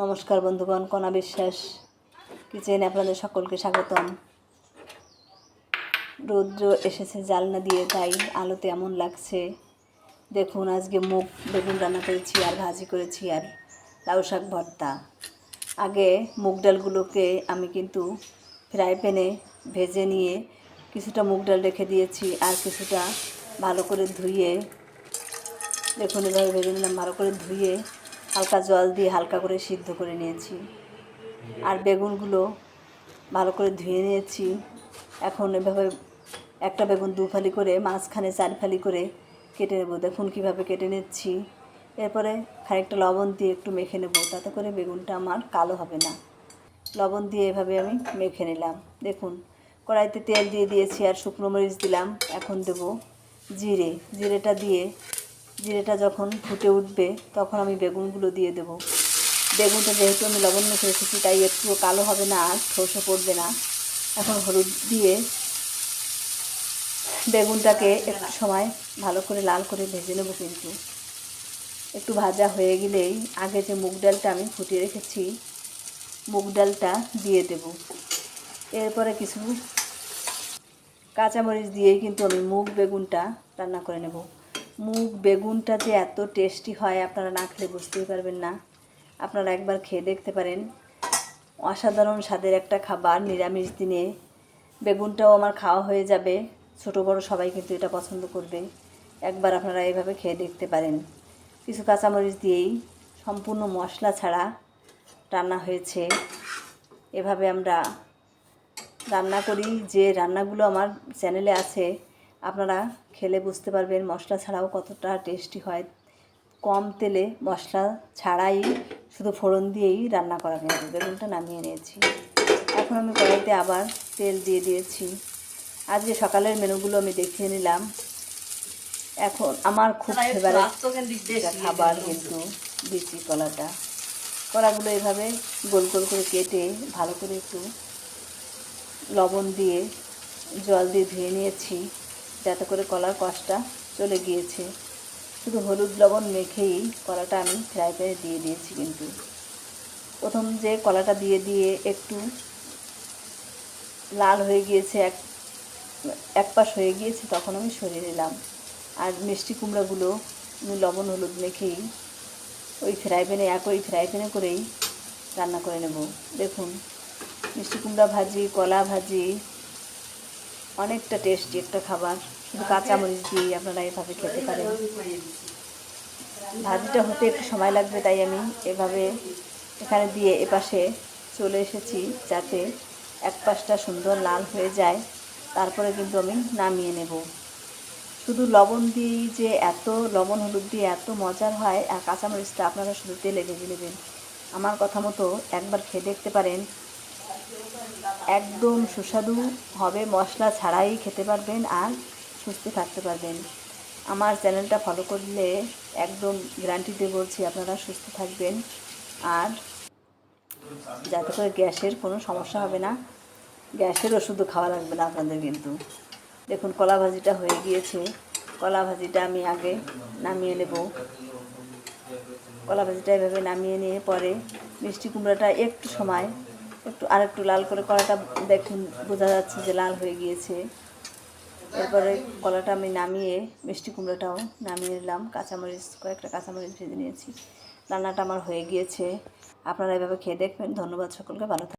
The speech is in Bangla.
নমস্কার বন্ধুগণ, কণা বিশ্বাস কিচেনে আপনাদের সকলকে স্বাগতম। রৌদ্র এসেছে জানলা দিয়ে, তাই আলোতে এমন লাগছে। দেখুন, আজকে মুগ বেগুন রান্না করেছি আর ভাজি করেছি আর লাউ শাক ভর্তা। আগে মুগ ডালগুলোকে আমি কিন্তু ফ্রাই প্যানে ভেজে নিয়ে কিছুটা মুগ ডাল রেখে দিয়েছি আর কিছুটা ভালো করে ধুয়ে, দেখুন এভাবে ভেজে নিলাম, ভালো করে ধুয়ে হালকা জল দিয়ে হালকা করে সিদ্ধ করে নিয়েছি। আর বেগুনগুলো ভালো করে ধুয়ে নিয়েছি। এখন এভাবে একটা বেগুন 2 ফালি করে, মাঝখানে 4 ফালি করে কেটে নেব। দেখুন কীভাবে কেটে নিচ্ছি। এরপরে খানিকটা লবণ দিয়ে একটু মেখে নেব, তাতে করে বেগুনটা আমার কালো হবে না। লবণ দিয়ে এভাবে আমি মেখে নিলাম। দেখুন কড়াইতে তেল দিয়ে দিয়েছি আর শুকনো মরিচ দিলাম। এখন দেব জিরেটা যখন ফুটে উঠবে তখন আমি বেগুনগুলো দিয়ে দেব। বেগুনটা যেহেতু আমি লবণ মেখে রেখেছি তাই একটুও কালো হবে না আর খসে পড়বে না। এখন হলুদ দিয়ে বেগুনটাকে একটু সময় ভালো করে লাল করে ভেজে নেব। কিন্তু একটু ভাজা হয়ে গেলেই আগে যে মুগ ডালটা আমি ফুটিয়ে রেখেছি মুগ ডালটা দিয়ে দেব। এরপরে কিছু কাঁচামরিচ দিয়েই কিন্তু আমি মুগ বেগুনটা রান্না করে নেব। মুগ বেগুনটা যে এত টেস্টি হয় আপনারা না খেলে বুঝতেই পারবেন না। আপনারা একবার খেয়ে দেখতে পারেন। অসাধারণ স্বাদের একটা খাবার। নিরামিষ দিনে বেগুনটাও আমার খাওয়া হয়ে যাবে। ছোট বড় সবাই কিন্তু এটা পছন্দ করবে। একবার আপনারা এইভাবে খেয়ে দেখতে পারেন। কিছু কাঁচামরিচ দিয়েই সম্পূর্ণ মশলা ছাড়া রান্না হয়েছে। এভাবে আমরা রান্না করি। যে রান্নাগুলো আমার চ্যানেলে আছে আপনারা খেলে বুঝতে পারবেন মশলা ছাড়াও কতটা টেস্টি হয়। কম তেলে মশলা ছাড়াই শুধু ফোড়ন দিয়েই রান্না করা কিন্তু। বেগুনটা নামিয়ে নিয়েছি। এখন আমি কড়াইতে আবার তেল দিয়ে দিয়েছি। আজকে সকালের মেনুগুলো আমি দেখিয়ে নিলাম। এখন আমার খুব ফেভারিট খাবার কিন্তু বিচি কলাগুলো এভাবে গোল গোল করে কেটে ভালো করে একটু লবণ দিয়ে জল দিয়ে ধুয়ে নিয়েছি, যাতে করে কলার কষটা চলে গিয়েছে। শুধু হলুদ লবণ মেখেই কলাটা আমি ফ্রাই প্যানে দিয়ে দিয়েছি। কিন্তু প্রথম যে কলাটা দিয়ে একটু লাল হয়ে গিয়েছে, এক পাশ হয়ে গিয়েছে, তখন আমি সরিয়ে নিলাম। আর মিষ্টি কুমড়াগুলো আমি লবণ হলুদ মেখেই ওই ফ্রাই প্যানে করেই রান্না করে নেব। দেখুন মিষ্টি কুমড়া ভাজি, কলা ভাজি অনেকটা টেস্টি একটা খাবার। শুধু কাঁচামরিচ দিয়ে আপনারা এভাবে খেতে পারেন। ভাজিটা হতে একটু সময় লাগবে, তাই আমি এভাবে এখানে দিয়ে এপাশে চলে এসেছি, যাতে এক পাশটা সুন্দর লাল হয়ে যায়। তারপরে কিন্তু আমি নামিয়ে নেব। শুধু লবণ দিয়েই যে লবণ হলুদ দিয়ে এত মজার হয়, আর কাঁচামরিচটা আপনারা শুধু তেলে ভেজে নেবেন। আমার কথা মতো একবার খেয়ে দেখতে পারেন। একদম সুস্বাদু হবে, মশলা ছাড়াই খেতে পারবেন আর সুস্থ থাকতে পারবেন। আমার চ্যানেলটা ফলো করলে একদম গ্যারান্টি দিয়ে বলছি আপনারা সুস্থ থাকবেন আর যাতে করে গ্যাসের কোনো সমস্যা হবে না, গ্যাসের ওষুধও খাওয়া লাগবে না আপনাদের। কিন্তু দেখুন কলা ভাজিটা হয়ে গিয়েছে। কলা ভাজিটা আমি আগে নামিয়ে নেব। কলা ভাজিটা এভাবে নামিয়ে নিয়ে পরে মিষ্টি কুমড়াটা আরেকটু লাল করে, কলাটা দেখুন বোঝা যাচ্ছে যে লাল হয়ে গিয়েছে। এরপরে কলাটা আমি নামিয়ে মিষ্টি কুমড়োটাও নামিয়ে নিলাম। কয়েকটা কাঁচামরিচ ভেজে নিয়েছি। রান্নাটা আমার হয়ে গিয়েছে। আপনারা এভাবে খেয়ে দেখবেন। ধন্যবাদ সকলকে, ভালো থাকবেন।